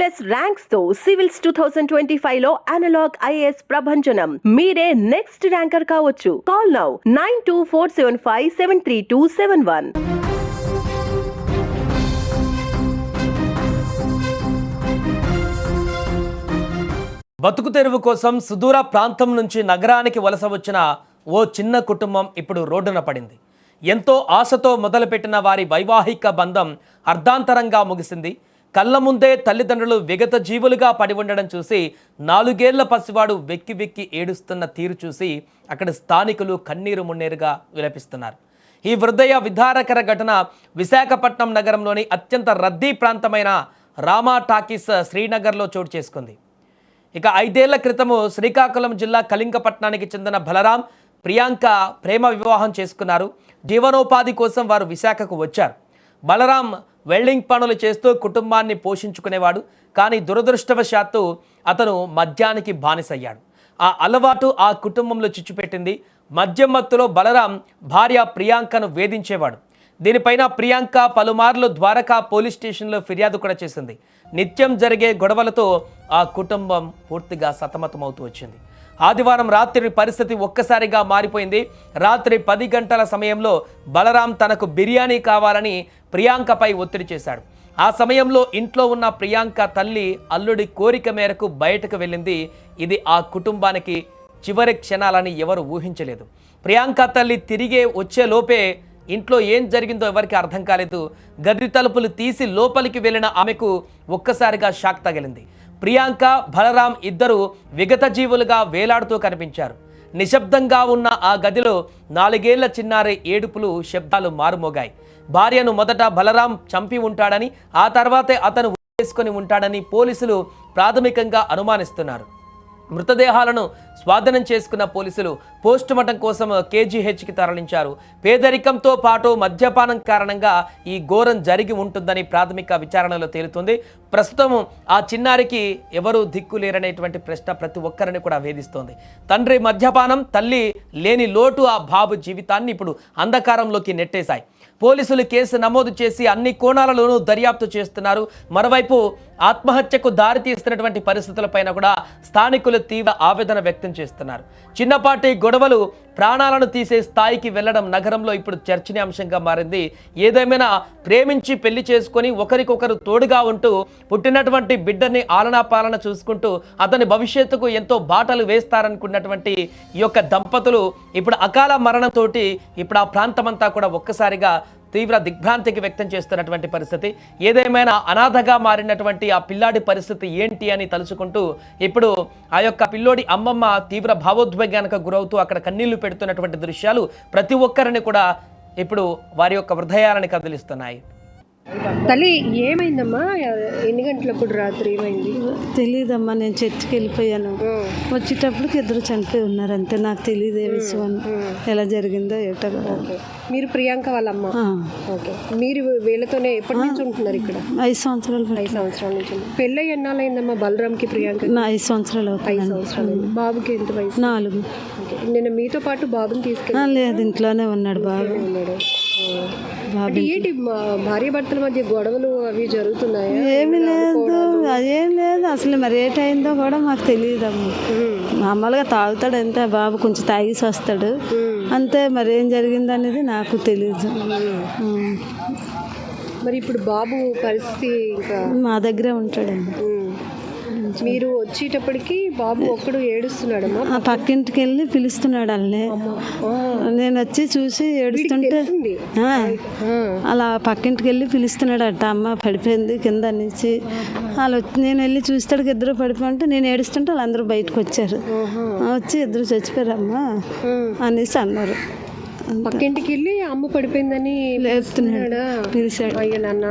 Plus ranks తో civils 2025 లో analogue IAS ప్రభంజనం. మీరే నెక్స్ట్ ర్యాంకర్ కావచ్చు. Call now 9247573271. బతుకు తెరువు కోసం సుదూర ప్రాంతం నుంచి నగరానికి వలస వచ్చిన ఓ చిన్న కుటుంబం ఇప్పుడు రోడ్డున పడింది. ఎంతో ఆశతో మొదలుపెట్టిన వారి వైవాహిక బంధం అర్ధాంతరంగా ముగిసింది. కళ్ళ ముందే తల్లిదండ్రులు విగత జీవులుగా పడి ఉండడం చూసి 4 ఏళ్ల పసివాడు వెక్కి వెక్కి ఏడుస్తున్న తీరు చూసి అక్కడ స్థానికులు కన్నీరు మున్నీరుగా విలపిస్తున్నారు. ఈ హృదయ విదారకర ఘటన విశాఖపట్నం నగరంలోని అత్యంత రద్దీ ప్రాంతమైన రామా టాకీస్ శ్రీనగర్లో చోటు చేసుకుంది. ఇక 5 ఏళ్ల క్రితము శ్రీకాకుళం జిల్లా కళింగపట్నానికి చెందిన బలరాం, ప్రియాంక ప్రేమ వివాహం చేసుకున్నారు. జీవనోపాధి కోసం వారు విశాఖకు వచ్చారు. బలరాం వెల్డింగ్ పనులు చేస్తూ కుటుంబాన్ని పోషించుకునేవాడు. కానీ దురదృష్టవశాత్తు అతను మద్యానికి బానిసయ్యాడు. ఆ అలవాటు ఆ కుటుంబంలో చిచ్చుపెట్టింది. మద్యం మత్తులో బలరాం భార్య ప్రియాంకను వేధించేవాడు. దీనిపైన ప్రియాంక పలుమార్లు ద్వారకా పోలీస్ స్టేషన్లో ఫిర్యాదు కూడా చేసింది. నిత్యం జరిగే గొడవలతో ఆ కుటుంబం పూర్తిగా సతమతమవుతూ వచ్చింది. ఆదివారం రాత్రి పరిస్థితి ఒక్కసారిగా మారిపోయింది. రాత్రి 10 గంటల సమయంలో బలరాం తనకు బిర్యానీ కావాలని ప్రియాంకపై ఒత్తిడి చేశాడు. ఆ సమయంలో ఇంట్లో ఉన్న ప్రియాంక తల్లి అల్లుడి కోరిక మేరకు బయటకు వెళ్ళింది. ఇది ఆ కుటుంబానికి చివరి క్షణాలని ఎవరు ఊహించలేదు. ప్రియాంక తల్లి తిరిగే వచ్చేలోపే ఇంట్లో ఏం జరిగిందో ఎవరికి అర్థం కాలేదు. గది తలుపులు తీసి లోపలికి వెళ్ళిన ఆమెకు ఒక్కసారిగా షాక్ తగిలింది. ప్రియాంక, బలరాం ఇద్దరు విగత జీవులుగా వేలాడుతూ కనిపించారు. నిశ్శబ్దంగా ఉన్న ఆ గదిలో 4 ఏళ్ల చిన్నారి ఏడుపులు శబ్దాలు మారుమోగాయి. భార్యను మొదట బలరాం చంపి ఉంటాడని, ఆ తర్వాతే అతను వేసుకొని ఉంటాడని పోలీసులు ప్రాథమికంగా అనుమానిస్తున్నారు. మృతదేహాలను స్వాధీనం చేసుకున్న పోలీసులు పోస్టుమార్టం కోసం కేజీహెచ్కి తరలించారు. పేదరికంతో పాటు మద్యపానం కారణంగా ఈ ఘోరం జరిగి ఉంటుందని ప్రాథమిక విచారణలో తేలుతుంది. ప్రస్తుతం ఆ చిన్నారికి ఎవరూ దిక్కు లేరనేటువంటి ప్రశ్న ప్రతి ఒక్కరిని కూడా వేధిస్తోంది. తండ్రి మద్యపానం, తల్లి లేని లోటు ఆ బాబు జీవితాన్ని ఇప్పుడు అంధకారంలోకి నెట్టేశాయి. పోలీసులు కేసు నమోదు చేసి అన్ని కోణాలలోనూ దర్యాప్తు చేస్తున్నారు. మరోవైపు ఆత్మహత్యకు దారితీస్తున్నటువంటి పరిస్థితులపైన కూడా స్థానికులు తీవ్ర ఆవేదన వ్యక్తం చేస్తున్నారు. చిన్నపాటి గొడవలు ప్రాణాలను తీసే స్థాయికి వెళ్లడం నగరంలో ఇప్పుడు చర్చనీయాంశంగా మారింది. ఏదేమైనా ప్రేమించి పెళ్లి చేసుకొని ఒకరికొకరు తోడుగా ఉంటూ పుట్టినటువంటి బిడ్డని ఆలనా పాలన చూసుకుంటూ అతని భవిష్యత్తుకు ఎంతో బాటలు వేస్తారనుకున్నటువంటి ఈ యొక్క దంపతులు ఇప్పుడు అకాల మరణంతో ఇప్పుడు ఆ ప్రాంతమంతా కూడా ఒక్కసారిగా తీవ్ర దిగ్భ్రాంతికి వ్యక్తం చేస్తున్నటువంటి పరిస్థితి. ఏదేమైనా అనాథగా మారినటువంటి ఆ పిల్లాడి పరిస్థితి ఏంటి అని తలుచుకుంటూ ఇప్పుడు ఆ యొక్క పిల్లోడి అమ్మమ్మ తీవ్ర భావోద్వేగానికి గురవుతూ అక్కడ కన్నీళ్లు పెడుతున్నటువంటి దృశ్యాలు ప్రతి ఒక్కరిని కూడా ఇప్పుడు వారి యొక్క హృదయాలను కదిలిస్తున్నాయి. తల్లి ఏమైందమ్మా? ఎన్ని గంటలప్పుడు రాత్రి ఏమైంది? తెలియదమ్మా. నేను చర్చికి వెళ్ళిపోయాను. వచ్చేటప్పటికి ఇద్దరు చనిపోయి ఉన్నారు. అంతే, నాకు తెలియదు ఏ విషయం ఎలా జరిగిందో ఏటో. మీరు ప్రియాంక వాళ్ళమ్మ? ఓకే. మీరు వీళ్ళతోనే ఎప్పటి నుంచి ఉంటున్నారు ఇక్కడ? 5 సంవత్సరాలు. 5 సంవత్సరాల నుంచి. పెళ్ళి ఎన్నాళ్ళైందమ్మా బలరాంకి, ప్రియాంక? 5 సంవత్సరాలు. 5 సంవత్సరాలు. బాబుకి ఎంత వయసు? 4. నేను మీతో పాటు బాబుని తీసుకెళ్ళి? లేదు, ఇంట్లోనే ఉన్నాడు బాబు. ఏంటి భార్య భర్తల మధ్య గొడవలు అవి జరుగుతున్నాయి? ఏమి లేదు, అదేం లేదు అసలు. మరి ఏటైందో కూడా మాకు తెలియదమ్మా. మామూలుగా తాగుతాడు అంతే, బాబు కొంచెం తాగేసి వస్తాడు అంతే. మరి ఏం జరిగింది అనేది నాకు తెలియదు. మరి ఇప్పుడు బాబు పరిస్థితి? ఇంకా మా దగ్గరే ఉంటాడండి. మీరు వచ్చేటప్పటికి బాబు ఒక్కడు ఏడుస్తున్నాడమ్మా? ఆ పక్కింటికి వెళ్ళి పిలుస్తున్నాడు వాళ్ళని. నేను వచ్చి చూసి ఏడుస్తుంటే అలా పక్కింటికి వెళ్ళి పిలుస్తున్నాడు అట్ట. అమ్మ పడిపోయింది కింద నుంచి. వాళ్ళు వచ్చి నేను వెళ్ళి చూస్తాడు ఇద్దరు పడిపోయింటే నేను ఏడుస్తుంటే వాళ్ళందరూ బయటకు వచ్చారు. వచ్చి ఇద్దరు చచ్చిపోయారమ్మా అనేసి అన్నారు. పక్కింటికి వెళ్ళి అమ్మ పడిపోయిందని లేపుతున్నాడు, పిలిచాడు. అయ్యా నాన్న.